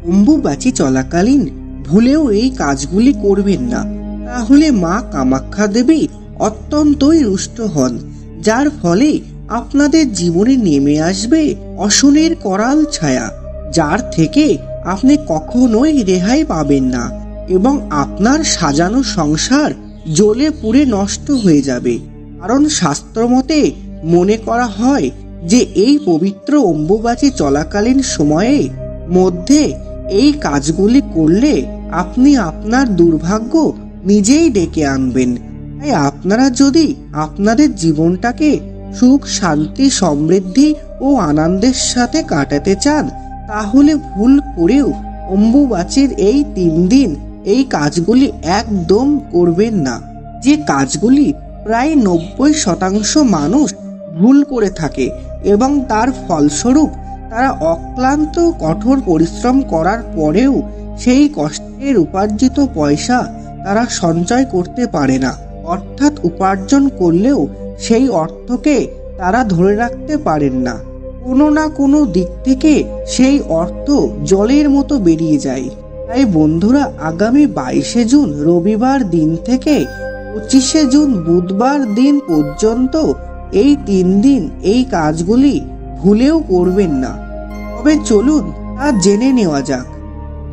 অম্বুবাচী চলাকালীন ভুলেও এই কাজগুলি করবেন না, তাহলে মা কামাখ্যা দেবী অত্যন্তই রুষ্ট হন, যার ফলে আপনাদের জীবনে নেমে আসবে অশনির করাল ছায়া, যার থেকে আপনি কখনোই রেহাই পাবেন না এবং আপনার সাজানো সংসার জ্বলে পুড়ে নষ্ট হয়ে যাবে। কারণ শাস্ত্রমতে মনে করা হয় যে এই পবিত্র অম্বুবাচী চলাকালীন সময়ে মধ্যে এই কাজগুলি করলে আপনি আপনার দুর্ভাগ্য নিজেই ডেকে আনবেন। তাই আপনারা যদি আপনাদের জীবনটাকে সুখ, শান্তি, সমৃদ্ধি ও আনন্দের সাথে কাটাতে চান, তাহলে ভুল করেও অম্বুবাচীর এই 3 দিন এই কাজগুলি একদম করবেন না। যে কাজগুলি প্রায় 90% মানুষ ভুল করে থাকে এবং তার ফলস্বরূপ তারা অক্লান্ত কঠোর পরিশ্রম করার পরেও সেই কষ্টের উপার্জিত পয়সা তারা সঞ্চয় করতে পারে না, অর্থাৎ উপার্জন করলেও সেই অর্থকে তারা ধরে রাখতে পারেন না। কোনো না কোনো দিক থেকে সেই অর্থ জলের মতো বেরিয়ে যায়। তাই বন্ধুরা, আগামী 22শে জুন রবিবার দিন থেকে 25শে জুন বুধবার দিন পর্যন্ত এই 3 দিন এই কাজগুলি ভুলেও করবেন না। তবে চলুন তা জেনে নেওয়া যাক।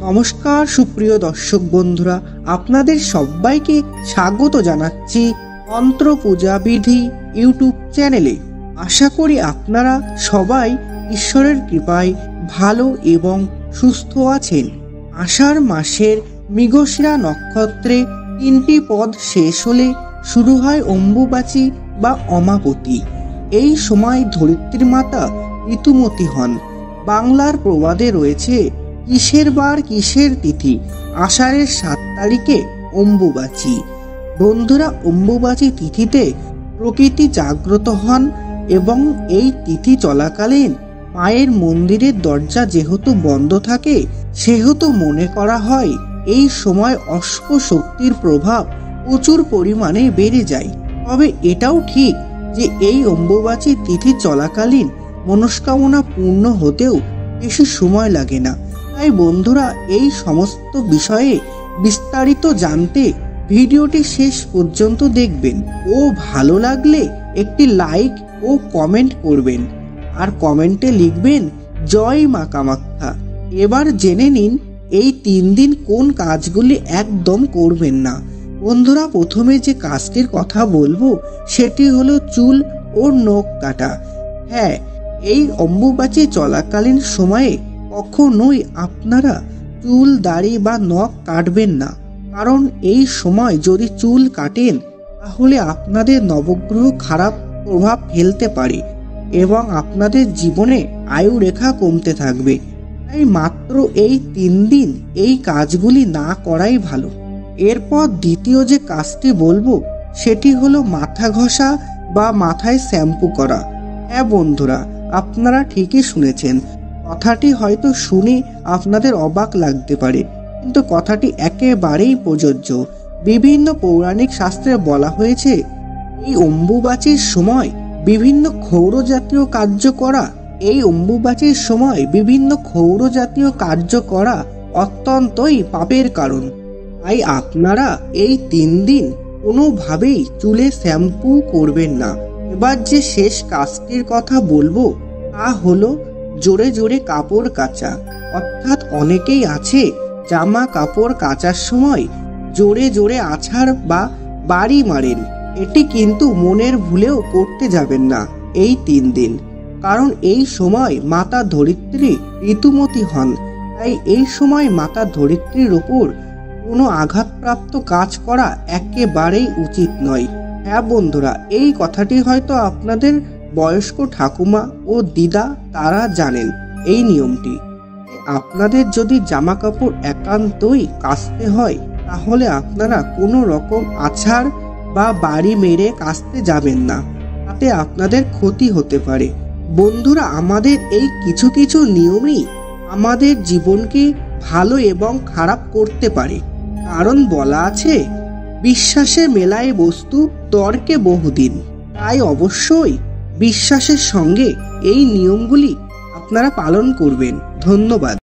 নমস্কার সুপ্রিয় দর্শক বন্ধুরা, আপনাদের সবাইকে স্বাগত জানাচ্ছি মন্ত্র পূজা বিধি ইউটিউব চ্যানেলে। আশা করি আপনারা সবাই ঈশ্বরের কৃপায় ভালো এবং সুস্থ আছেন। আষাঢ় মাসের মৃগশিরা নক্ষত্রে 3টি পদ শেষ হলে শুরু হয় অম্বুবাচী বা অমাবতী। এই সময় ধরিত্রী মাতা ঋতুমতী হন। বাংলার প্রবাদে রয়েছে, কিসের বার কিসের তিথি, আষাঢ়ের 7 তারিখে অম্বুবাচী। বন্ধুরা, অম্বুবাচী তিথিতে প্রকৃতি জাগ্রত হন এবং এই তিথি চলাকালীন মায়ের মন্দিরের দরজা যেহেতু বন্ধ থাকে, সেহেতু মনে করা হয় এই সময় অশুভ শক্তির প্রভাব প্রচুর পরিমাণে বেড়ে যায়। তবে এটাও ঠিক যে এই অম্বুবাচী তিথি চলাকালীন মনস্কামনা পূর্ণ হতেও বেশি সময় লাগে না। তাই বন্ধুরা, এই সমস্ত বিষয়ে বিস্তারিত জানতে ভিডিওটি শেষ পর্যন্ত দেখবেন ও ভালো লাগলে একটি লাইক ও কমেন্ট করবেন আর কমেন্টে লিখবেন জয় মা কামাখ্যা। এবার জেনে নিন এই 3 দিন কোন কাজগুলি একদম করবেন না। বন্ধুরা, প্রথমে যে কাজটির কথা বলবো সেটি হলো চুল ও নখ কাটা। হ্যাঁ, এই অম্বুবাচী চলাকালীন সময়ে কখনোই আপনারা চুল, দাড়ি বা নখ কাটবেন না। কারণ এই সময় যদি চুল কাটেন তাহলে আপনাদের নবগ্রহ খারাপ প্রভাব ফেলতে পারে এবং আপনাদের জীবনে আয়ু রেখা কমতে থাকবে। তাই মাত্র এই 3 দিন এই কাজগুলি না করাই ভালো। এরপর দ্বিতীয় যে কাজটি বলবো সেটি হলো মাথা ঘষা বা মাথায় শ্যাম্পু করা। হ্যাঁ বন্ধুরা, আপনারা ঠিকই শুনেছেন। কথাটি হয়তো শুনে আপনাদের অবাক লাগতে পারে, কিন্তু কথাটি একেবারেই প্রযোজ্য। বিভিন্ন পৌরাণিক শাস্ত্রে বলা হয়েছে এই অম্বুবাচীর সময় বিভিন্ন ক্ষৌর জাতীয় কার্য করা অত্যন্তই পাপের কারণ। তাই আপনারা এই 3 দিন কোনোভাবেই চুলে শ্যাম্পু করবেন না। এবার যে শেষ কাজটির কথা বলবো তা হলো জোরে জোরে কাপড় কাচা। অর্থাৎ অনেকেই আছে জামা কাপড় কাচার সময় জোরে জোরে আছাড় বা বাড়ি মারেন। এটি কিন্তু মনের ভুলেও করতে যাবেন না এই 3 দিন, কারণ এই সময় মাতা ধরিত্রী ঋতুমতী হন। তাই এই সময় মাতা ধরিত্রীর ওপর কোনো আঘাতপ্রাপ্ত কাজ করা একেবারেই উচিত নয়। হ্যাঁ বন্ধুরা, এই কথাটি হয়তো আপনাদের বয়স্ক ঠাকুমা ও দিদা তারা জানেন এই নিয়মটি। আপনাদের যদি জামা কাপড় একান্তই কাচতে হয় তাহলে আপনারা কোনো রকম আছাড় বা বাড়ি মেরে কাচতে যাবেন না, তাতে আপনাদের ক্ষতি হতে পারে। বন্ধুরা, আমাদের এই কিছু কিছু নিয়মই আমাদের জীবনকে ভালো এবং খারাপ করতে পারে। কারণ বলা আছে, বিশ্বাসে মেলায় বস্তু তর্কে বহুদিন। তাই অবশ্যই বিশ্বাসের সঙ্গে এই নিয়মগুলি আপনারা পালন করবেন। ধন্যবাদ।